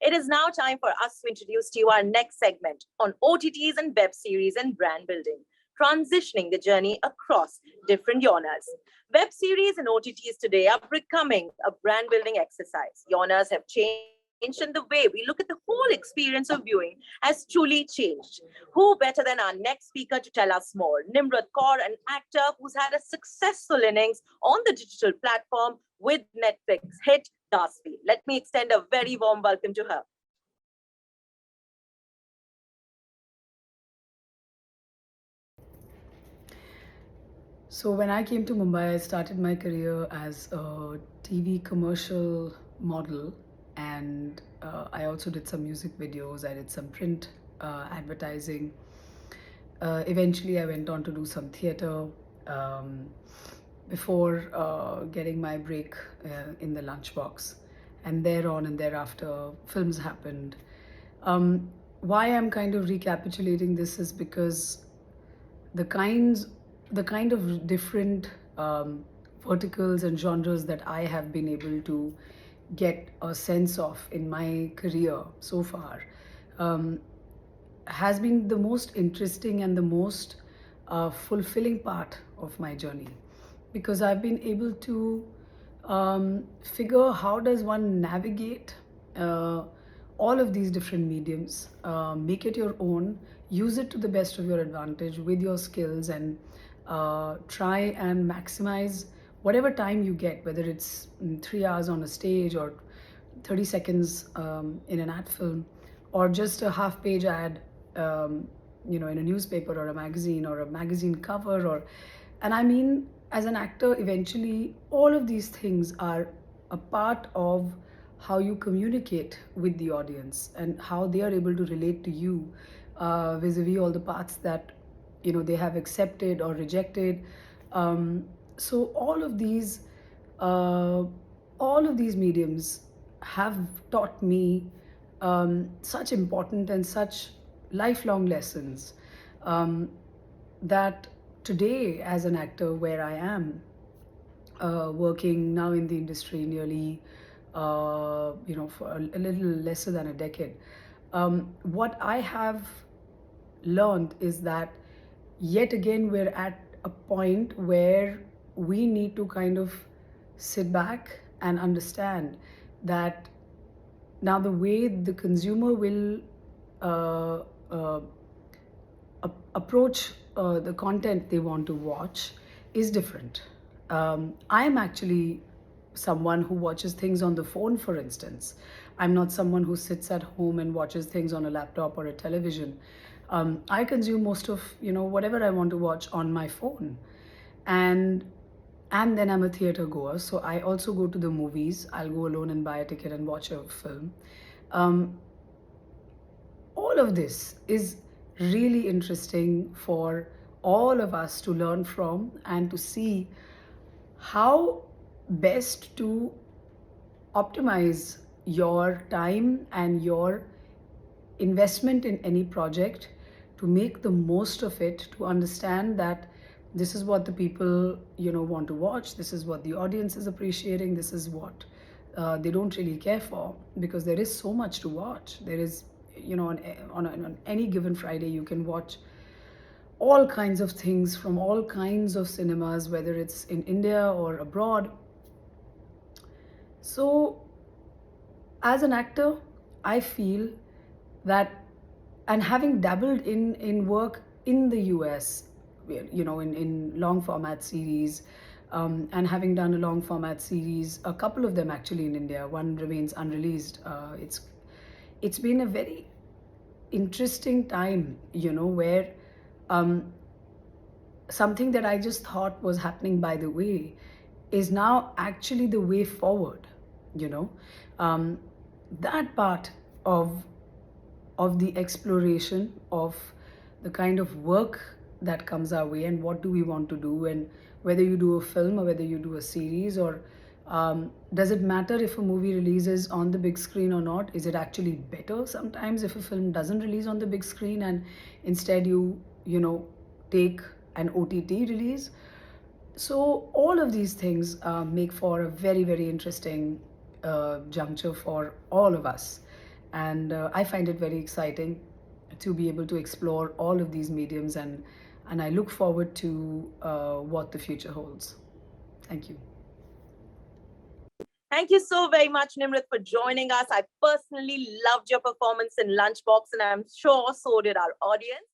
It is now time for us to introduce to you our next segment on OTTs and web series and brand building, transitioning the journey across different genres. Web series and OTTs today are becoming a brand building exercise. Genres have changed, and the way we look at the whole experience of viewing has truly changed. Who better than our next speaker to tell us more? Nimrod Kaur, an actor who's had a successful innings on the digital platform with Netflix hit Dasvi. Let me extend a very warm welcome to her. So when I came to Mumbai, I started my career as a TV commercial model, and I also did some music videos. I did some print advertising. Eventually, I went on to do some theatre um, before getting my break in the lunchbox, and thereon and thereafter, films happened. Why I'm kind of recapitulating this is because the kinds the kind of different verticals and genres that I have been able to get a sense of in my career so far um, has been the most interesting and the most fulfilling part of my journey, because I've been able to figure how does one navigate uh, all of these different mediums, make it your own, use it to the best of your advantage with your skills, and try and maximize whatever time you get, whether it's 3 hours on a stage or 30 seconds in an ad film, or just a half page ad in a newspaper or a magazine cover. And I mean, as an actor, eventually all of these things are a part of how you communicate with the audience and how they are able to relate to you vis-a-vis all the parts that they have accepted or rejected. So uh, all of these mediums have taught me such important and such lifelong lessons, that today, as an actor, where I am working now in the industry nearly for a little lesser than a decade, what I have learned is that yet again we're at a point where we need to kind of sit back and understand that now the way the consumer will uh, uh, approach the content they want to watch is different. I'm actually someone who watches things on the phone, for instance. I'm not someone who sits at home and watches things on a laptop or a television. I consume most of whatever I want to watch on my phone, and then I'm a theater goer, so I also go to the movies. I'll go alone and buy a ticket and watch a film. Um, all of this is really interesting for all of us to learn from and to see how best to optimize your time and your investment in any project, to make the most of it, to understand that this is what the people want to watch, this is what the audience is appreciating, this is what they don't really care for, because there is so much to watch. There is on any given Friday you can watch all kinds of things from all kinds of cinemas, whether it's in India or abroad. So as an actor, I feel that, and having dabbled in work in the US, in long format series, and having done a long format series, a couple of them actually in India, one remains unreleased. It's been a very interesting time, where something that I just thought was happening by the way is now actually the way forward. You know, that part of the exploration of the kind of work that comes our way and what do we want to do, and whether you do a film or whether you do a series, or does it matter if a movie releases on the big screen or not? Is it actually better sometimes if a film doesn't release on the big screen and instead you take an OTT release? So all of these things make for a very, very interesting juncture for all of us. And I find it very exciting to be able to explore all of these mediums, and I look forward to what the future holds. Thank you. Thank you so very much, Nimrit, for joining us. I personally loved your performance in Lunchbox, and I'm sure so did our audience.